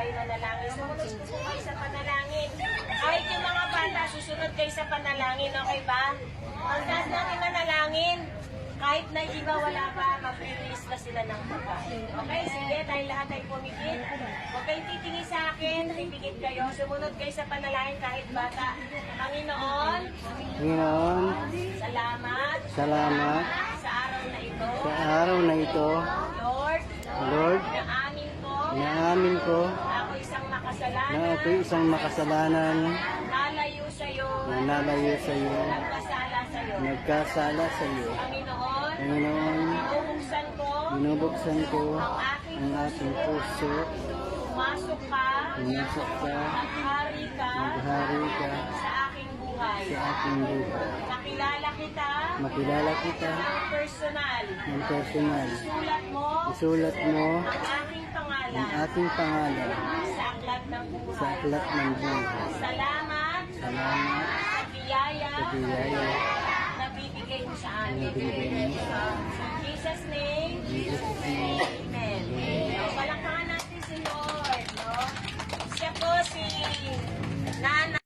tayo nanalangin. Sumunod po kayo sa panalangin. Kahit yung mga bata, susunod kayo sa panalangin, okay ba? Ang taas natin manalangin. Kahit na iba wala pa, mag-release na sila ng pagkain. Okay, sige, tayo lahat ay pumikit. Huwag kayong titingin sa akin, pipikit kayo. Sumunod kayo sa panalangin kahit bata. Panginoon, Panginoon, salamat. salamat Sa araw na ito. sa araw na ito. Lord, Lord, inaamin ko inaamin ko na ako isang na makasalanan, ako'y isang makasalanan nalayo sa iyo, na nalayo sa iyo, nagkasala sa iyo. nagkasala sa iyo. Panginoon, Panginoon, binubuksan ko binubuksan ko ang aking puso. pumasok ka, Pumasok ka, maghari ka maghari ka sa aking buhay. sa aking buhay. Makilala kita Makilala kita ng personal. ng personal. Sulat mo Isulat mo ang aking ang pangalan aking pangalan sa aklat ng sa buhay. aklat ng buhay. Salamat Salamat sa biyaya sa biyaya na bibigay mo sa na amin. binigay mo